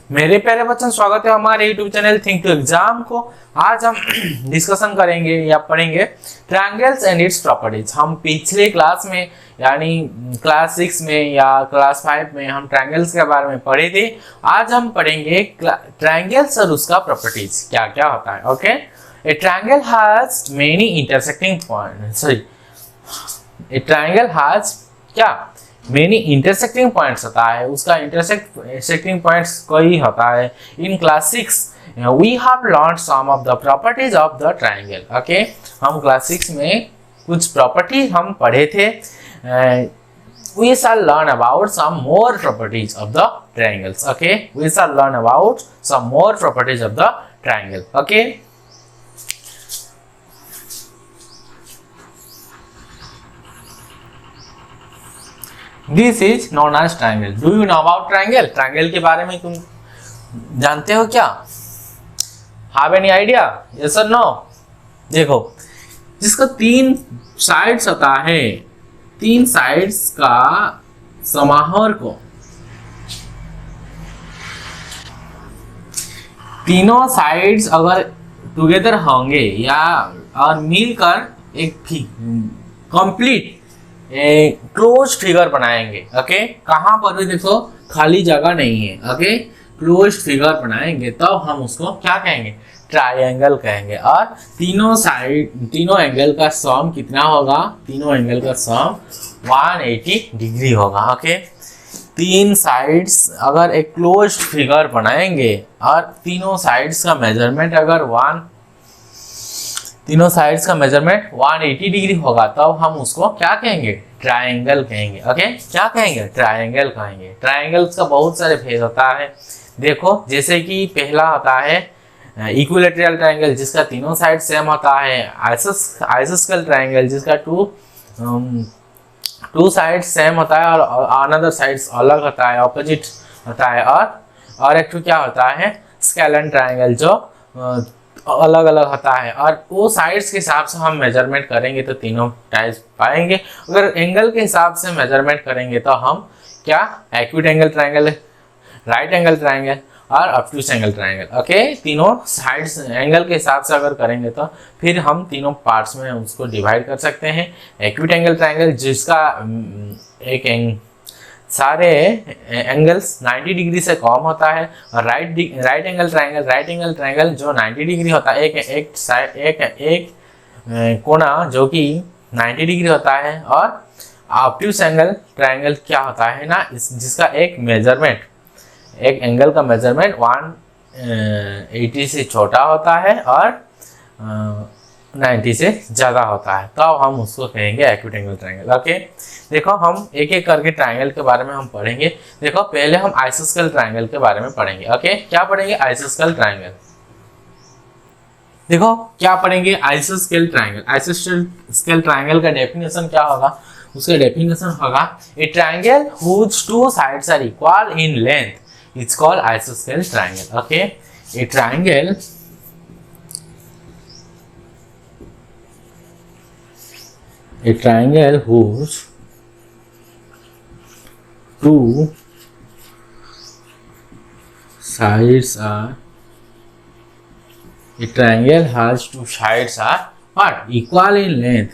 मेरे प्यारे बच्चों, स्वागत है हमारे YouTube channel think to exam को। आज हम डिस्कशन करेंगे या पढ़ेंगे ट्रायंगल्स एंड इट्स प्रॉपर्टीज। हम पिछले क्लास में यानी क्लास 6 में या क्लास 5 में हम ट्रायंगल्स के बारे में पढ़े थे। आज हम पढ़ेंगे ट्रायंगल्स और उसका प्रॉपर्टीज क्या क्या होता है। Okay, a triangle has many intersecting point a triangle has क्या मेनी इंटरसेक्टिंग पॉइंट्स होता है, उसका इंटरसेक्टिंग पॉइंट्स कई होता है। In class 6 we have learn some of the properties of the triangle. Okay, हम क्लास 6 में कुछ प्रॉपर्टी हम पढ़े थे। we shall learn about some more properties of the triangles. Okay, we shall learn about some more properties of the triangle. Okay, this is known as triangle. Do you know about triangle? Triangle के बारे में तुम जानते हो क्या? Have any idea? Yes और no? देखो, जिसका 3 साइड्स होता है, 3 साइड्स का समाहर को तीनों साइड्स अगर टुगेदर होंगे या और मिलकर एक कंप्लीट क्लोज फिगर बनाएंगे। ओके, कहां पर भी देखो खाली जगह नहीं है। ओके, क्लोज फिगर बनाएंगे तब हम उसको क्या कहेंगे? ट्रायंगल कहेंगे। और तीनों एंगल का सम कितना होगा? तीनों एंगल का सम 180 डिग्री होगा। ओके, 3 साइड्स अगर एक क्लोज फिगर बनाएंगे और तीनों साइड्स का मेजरमेंट 180 डिग्री होगा तब हम उसको क्या कहेंगे? ट्रायंगल कहेंगे। ओके, क्या कहेंगे? ट्रायंगल कहेंगे। ट्रायंगल्स का बहुत सारे फेज होता है। देखो, जैसे कि पहला होता है इक्विलैटरल ट्रायंगल, जिसका तीनों साइड सेम होता है। आइसोस्केल ट्रायंगल, जिसका टू साइड सेम होता है और अनदर साइड्स अलग होता है, ऑपोजिट होता है। और एक क्या होता है? स्केलन ट्रायंगल, जो अलग अलग होता है। और वो साइड्स के हिसाब से हम मेजरमेंट करेंगे तो तीनों टाइप्स पाएंगे। अगर एंगल के हिसाब से मेजरमेंट करेंगे तो हम क्या? Acute angle triangle, right angle triangle और ऑब्टयूज एंगल ट्रायंगल। ओके, तीनों साइड्स एंगल के हिसाब से अगर करेंगे तो फिर हम तीनों पार्ट्स में उसको डिवाइड कर सकते हैं। एक्यूट एंगल ट्रायंगल, जिसका सारे एंगल्स 90 डिग्री से कम होता है। और राइट एंगल ट्रायंगल जो 90 डिग्री होता है, एक कोना जो कि 90 डिग्री होता है। और ऑब्टयूज एंगल ट्रायंगल क्या होता है ना, जिसका एक एंगल का मेजरमेंट 180 से छोटा होता है और 90 से ज़्यादा होता है, तो अब हम उसको कहेंगे एक्यूट एंगल ट्रायंगल। ओके, देखो, हम एक एक करके ट्रायंगल के बारे में हम पढ़ेंगे। देखो, पहले हम आइसोस्केल ट्रायंगल के बारे में पढ़ेंगे। ओके, क्या पढ़ेंगे? आइसोस्केल ट्रायंगल। देखो, क्या पढ़ेंगे? आइसोस्केल ट्रायंगल। आइसोस्केल ट्रायंगल का डेफिनेशन क्या होगा? उसका डेफिनेशन होगा a triangle whose 2 sides are equal in length it's called आइसोस्केल triangle. Okay, a triangle whose 2 sides are a triangle has 2 sides are what? Equal in length.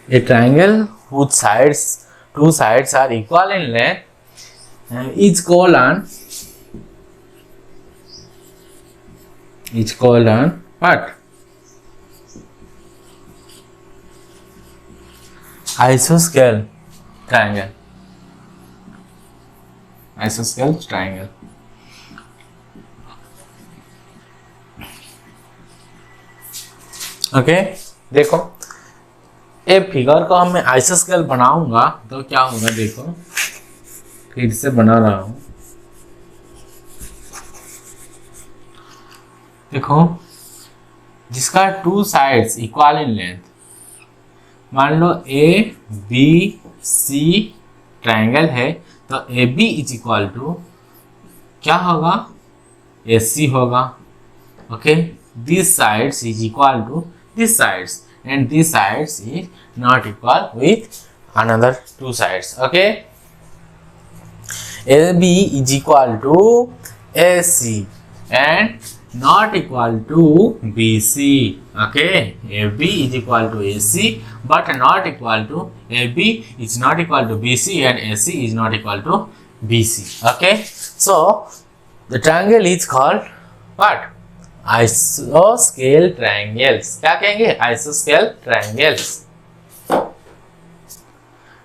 A triangle whose 2 sides are equal in length is called what? Isosceles triangle. Isosceles triangle. Okay, देखो, a figure को हम मैं आइसोस्केल बनाऊंगा तो क्या होगा? देखो, फिर से बना रहा हूं। देखो, जिसका 2 साइड्स इक्वल इन लेंथ, मान लो ए बी सी ट्रायंगल है तो A B is equal to क्या होगा? AC होगा। Okay, this sides is equal to this sides. and these sides is not equal with another two sides. Okay, AB is equal to AC and not equal to BC. Okay, AB is equal to AC but not equal to AB is not equal to BC and AC is not equal to BC. Okay, so the triangle is called what? Isoscale triangles. क्या कहेंगे? Isoscale triangles.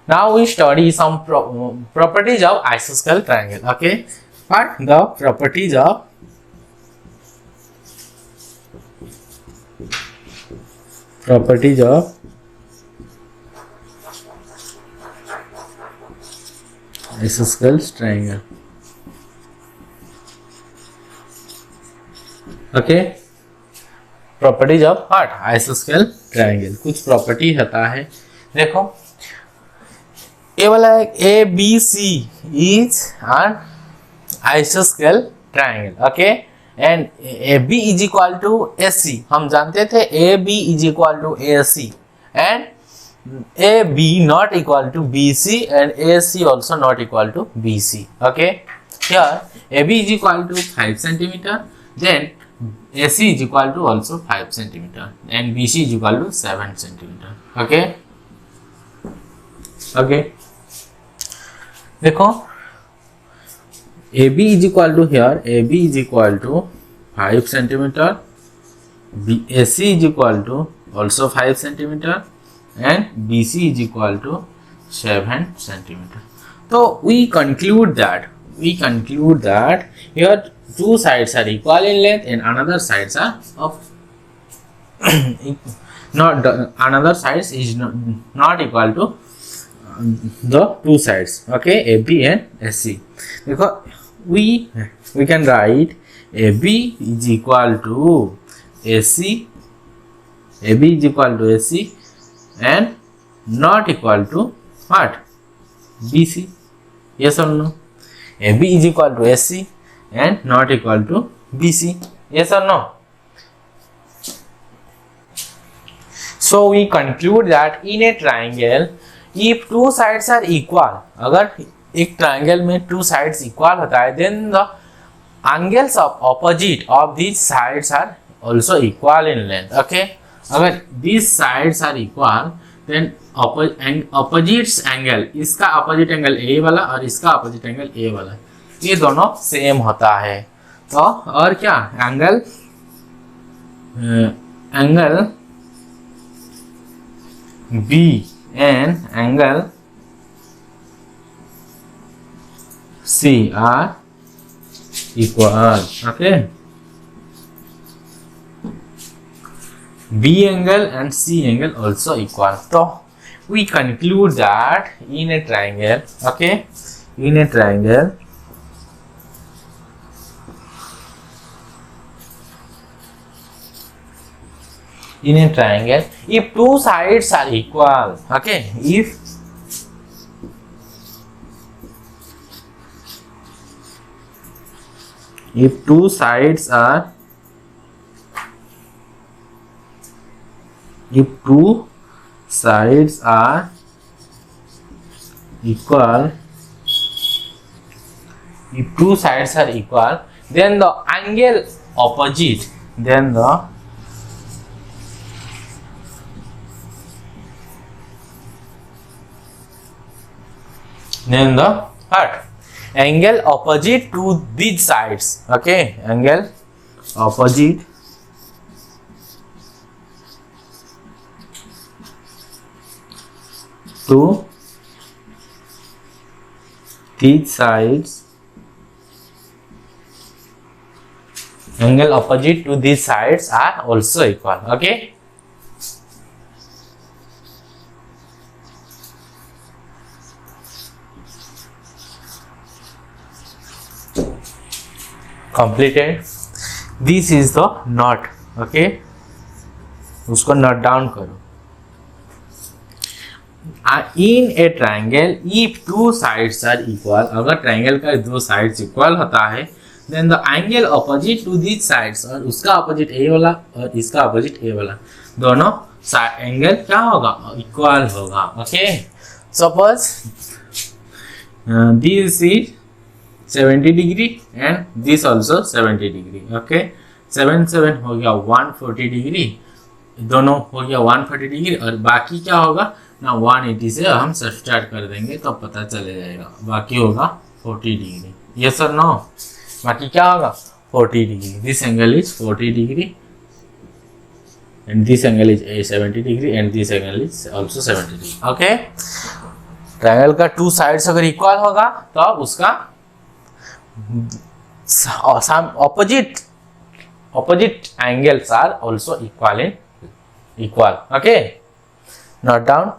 Now we study some properties of isoscale triangle. Okay, what the properties of isoscale triangle. Okay, properties of what? आइसोस्केल triangle. कुछ property होता है, देखो ये वाला A B C is an आइसोस्केल triangle. Okay, and A B is equal to A C. हम जानते थे A B is equal to A C and A B not equal to B C and A C also not equal to B C. Okay, here A B is equal to 5 centimetre, then AC is equal to also 5 centimeter and BC is equal to 7 centimeter. Okay, okay, देखो AB is equal to here AB is equal to 5 centimeter, AC is equal to also 5 centimeter and BC is equal to 7 centimeter. So we conclude that here two sides are equal in length and another sides are of another sides is not equal to the two sides. Okay, AB and AC. Because we can write AB is equal to AC, AB is equal to AC and not equal to what? BC. Yes or no? AB is equal to AC and not equal to BC. Yes or no? So we conclude that in a triangle, if two sides are equal, अगर एक triangle में two sides equal होता है, then the angles of opposite of these sides are also equal in length. Okay, अगर these sides are equal, then opposite angle, इसका opposite angle A वाला और इसका opposite angle A वाला, ये दोनों सेम होता है. तो और क्या? Angle B and angle C are equal. Okay, B angle and C angle also equal. So we conclude that in a triangle, okay, in a triangle if two sides are equal, okay, if two sides are equal, then the angle opposite, then the what? Angle opposite to these sides. Okay, angle opposite to these sides, angle opposite to these sides are also equal. Okay, completed. This is the knot. Okay, उसको note down करो. In a triangle, if two sides are equal, अगर triangle का दो sides equal होता है, then the angle opposite to these sides, और उसका opposite A वाला और इसका opposite A वाला दोनों एंगल क्या होगा, इक्वल होगा। Okay, suppose this is 70 degree and this also 70 degree. Okay, 7 7 हो गया 140 डिग्री, दोनों हो गया 140 डिग्री, और बाकी क्या होगा ना 180 से हम सब्सट्रैक्ट कर देंगे तो पता चले जाएगा, बाकी होगा 40 डिग्री। यस और नो, बाकी क्या होगा 40 degree. This angle is 40 degree and this angle is a 70 degree and this angle is also 70 degree. Okay, triangle का टू साइड्स अगर इक्वल होगा तो अब उसका opposite angles are also equal. Okay, note down.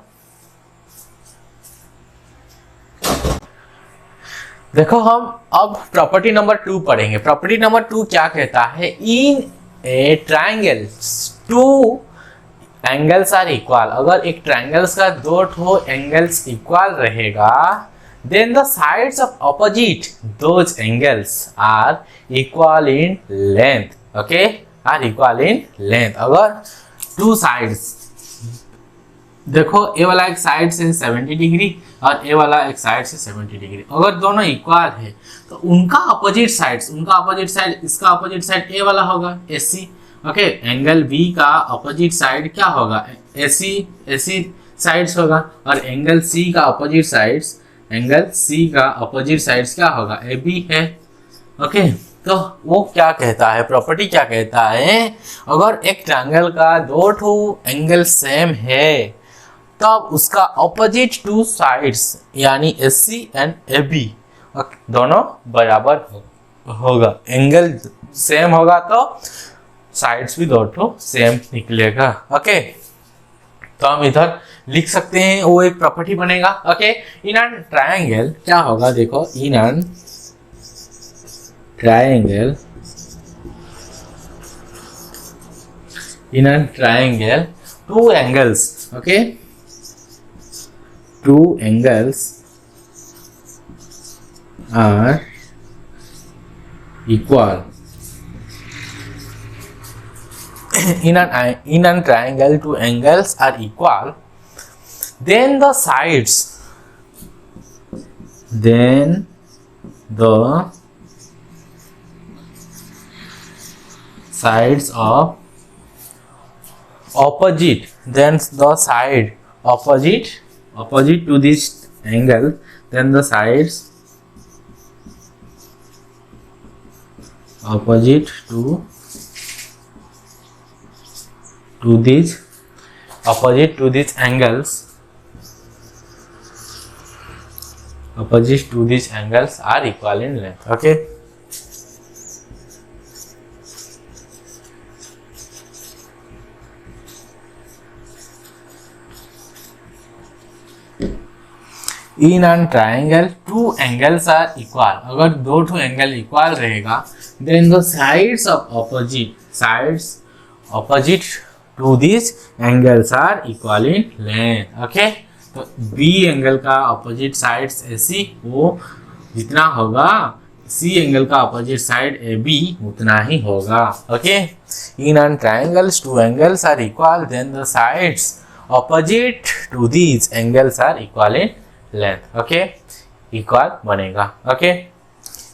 देखो हम अब प्रॉपर्टी नंबर 2 पढ़ेंगे। प्रॉपर्टी नंबर 2 क्या कहता है, in a triangle two angles are equal. अगर एक ट्रायंगल्स का दो ठो एंगल्स इक्वल रहेगा, then the sides of opposite those angles are equal in length. Okay, are equal in length. अगर टू साइड्स, देखो ए वाला एक साइड से 70 डिग्री और ए वाला एक साइड से 70 डिग्री, अगर दोनों इक्वल है तो उनका अपोजिट साइड, इसका अपोजिट साइड ए वाला होगा, एसी। ओके, एंगल बी का अपोजिट साइड क्या होगा, एसी साइड्स होगा, और एंगल सी का अपोजिट साइड्स क्या होगा, ए बी है। ओके, तो वो क्या कहता है, प्रॉपर्टी क्या कहता है, अगर एक ट्रायंगल का दो ठो एंगल सेम है तब उसका ऑपोजिट टू साइड्स यानी एसी एंड ए बी दोनों बराबर होगा। एंगल सेम होगा तो साइड्स भी दो ठो सेम निकलेगा। ओके, तो हम इधर लिख सकते हैं, वो एक प्रॉपर्टी बनेगा। ओके, इन एन ट्रायंगल क्या होगा, देखो इन an triangle two angles, okay, two angles are equal. In an triangle, two angles are equal. Then the sides of opposite, opposite to this angle, then the sides opposite to these angles, are equal in length. Okay, in an triangle two angles are equal. अगर दो ठो angle equal रहेगा, then the sides opposite to this angles are equal in length. Okay, तो B angle का opposite sides AC वो जितना होगा, C angle का ऑपोजिट साइड ए बी उतना ही होगा। Okay, in an triangles two angles are equal, then the sides opposite to this angles are equal in length. Okay, equal बनेगा। Okay,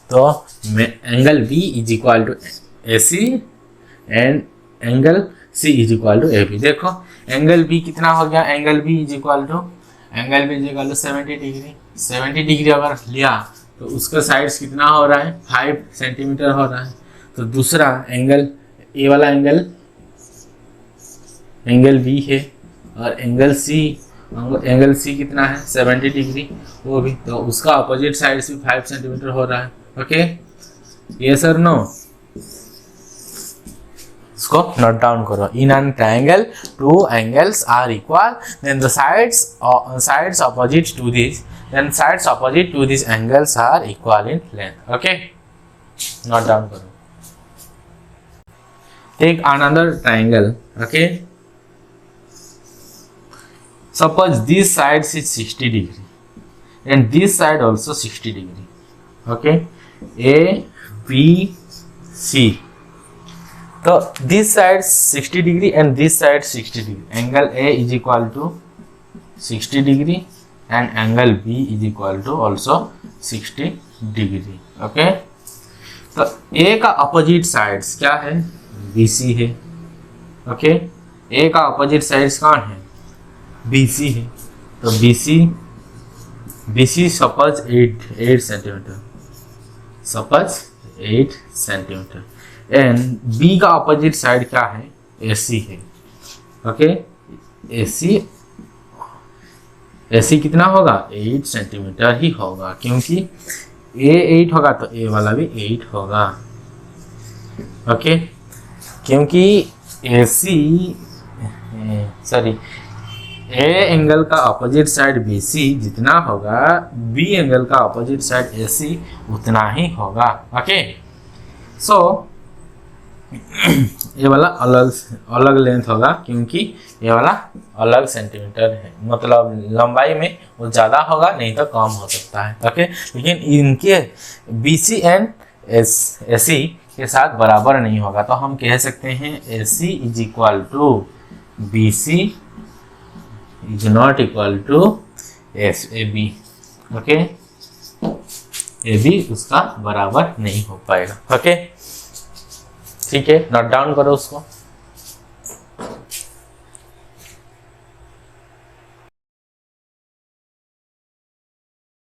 तो angle B is equal to A C and angle C is equal to A B. देखो angle B कितना हो गया, angle B is equal to 70 degree. 70 degree अगर लिया तो उसका साइड्स कितना हो रहा है, 5 सेंटीमीटर हो रहा है। तो दूसरा एंगल, ए वाला एंगल बी है, और एंगल सी कितना है 70 डिग्री वो भी, तो उसका अपोजिट साइड भी 5 सेंटीमीटर हो रहा है। ओके, ये सर नो, इसको नोट डाउन करो। In an triangle two angles are equal, then the sides opposite to this angles are equal in length. Okay, note down करो। Take another triangle. Okay, suppose this side is 60 degree and this side also 60 degree. Okay, A B C तो this side 60 degree and this side 60 degree, angle A is equal to 60 degree and angle B is equal to also 60 degree. Okay, तो A का opposite sides क्या है, BC है। Okay, ए का opposite sides कौन है, BC है। तो BC suppose 8 centimetre, suppose 8 centimetre and B का अपोजिट साइड क्या है, AC है। ओके, AC कितना होगा, 8 सेंटीमीटर ही होगा, क्योंकि A 8 होगा तो A वाला भी 8 होगा। ओके, क्योंकि A एंगल का अपोजिट साइड BC जितना होगा, B एंगल का अपोजिट साइड AC उतना ही होगा। ओके, सो ये वाला अलग लेंथ होगा, क्योंकि ये वाला अलग सेंटीमीटर है, मतलब लंबाई में वो ज़्यादा होगा, नहीं तो कम हो सकता है। ओके, लेकिन इनके BC एंड AC के साथ बराबर नहीं होगा, तो हम कह सकते हैं AC is equal to BC is not equal to AB। Okay, AB उसका बराबर नहीं हो पाएगा। ओके, ठीक है, नोट डाउन करो उसको।